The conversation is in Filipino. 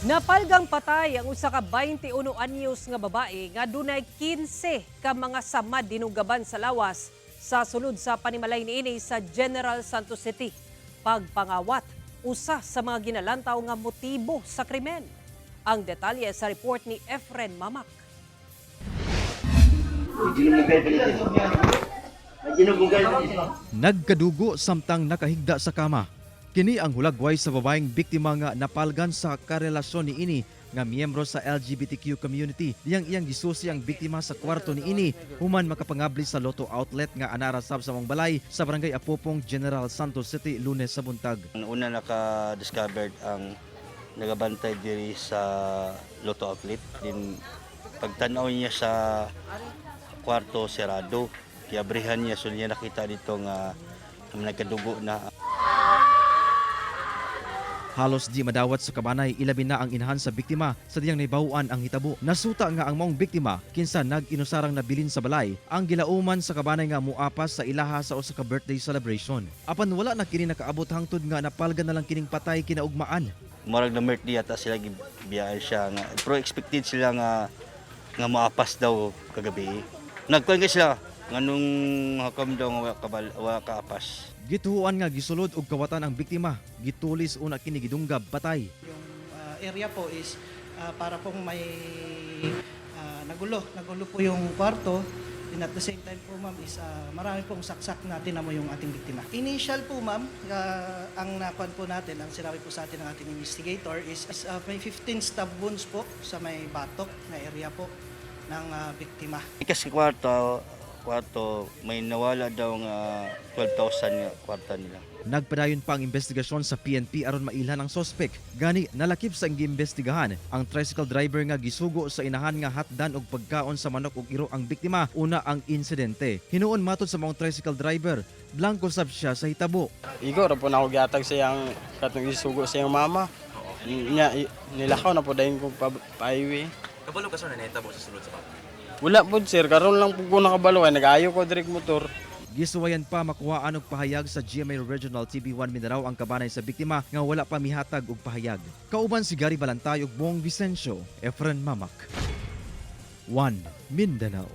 Napalgang patay ang usa ka 21 anyos nga babae nga dunay 15 ka mga samad dinunggaban sa lawas sa sulod sa panimalay niini sa General Santos City. Pagpangawat, usa sa mga ginalantaw nga motibo sa krimen. Ang detalye sa report ni Efren Mamak. Nagkadugo samtang nakahigda sa kama. Kini ang hulagway sa babaeng biktima nga napalgan sa karelasyon niini nga miyembro sa LGBTQ community. Iyang gisusi ang biktima sa kwarto niini human makapangabli sa Lotto outlet nga anara sab sa mong balay sa barangay Apopong, General Santos City, Lunes sa buntag. Una naka-discovered ang nagabantay diri sa Lotto outlet. Din pagtanaw niya sa kwarto serado, kiabrihan niya so niya nakita dito nga nagkadugo na. Halos di madawat sa kabanay, ilabi na ang inahan sa biktima sa diyang naibawaan ang hitabo. Nasuta nga ang maong biktima kinsa nag-inusarang nabilin sa balay ang gilauman sa kabanay nga muapas sa ilaha sa usa ka birthday celebration. Apan wala na kini nakaabot hangtod nga napalgan na lang kining patay kinaugmaan. Murag na birthday ata sila gibiyaan siya nga pero expected sila nga maapas daw kagabi. Nagkuan kay sila nganong hakam daw nga wala kaapas. Gituhuan nga gisulod og kawatan ang biktima. Gitulis una kini gidunggab patay. Yung area po is para pong may nagulo po yung kwarto. And at the same time po ma'am is marami pong saksak na tinamo yung ating biktima. Initial po ma'am, ang nakuan po natin, ang sinabi po sa atin ng ating investigator is may 15 stab wounds po sa may batok na area po ng biktima. Kasi kwarto may nawala daw nga 12,000 nga kwarta nila. Nagpadayon pa ang investigasyon sa PNP aron mailhan ang sospek. Gani nalakip sa giimbestigahan ang tricycle driver nga gisugo sa inahan nga hatdan og pagkaon sa manok ug iro ang biktima una ang insidente. Hinuon matod sa mga tricycle driver, blanco sab siya sa hitabo. Igo ra po na ako giatag sa iyang katong isugo sa iyang mama. Nilakaw na po dayon ko pa-highway. Kabalo ka sa nanahitabo sa sulod sa papa? Wala po sir, karon lang po ko nakabalo kay nag-ayo ko direk motor. Gisuwayan pa makuhaan og pahayag sa GMA Regional TV1 Mindanao ang kabanay sa biktima nga wala pa mihatag og pahayag. Kauban si Gary Balantay ug Bong Vicencio, Efren Mamak. 1 Mindanao.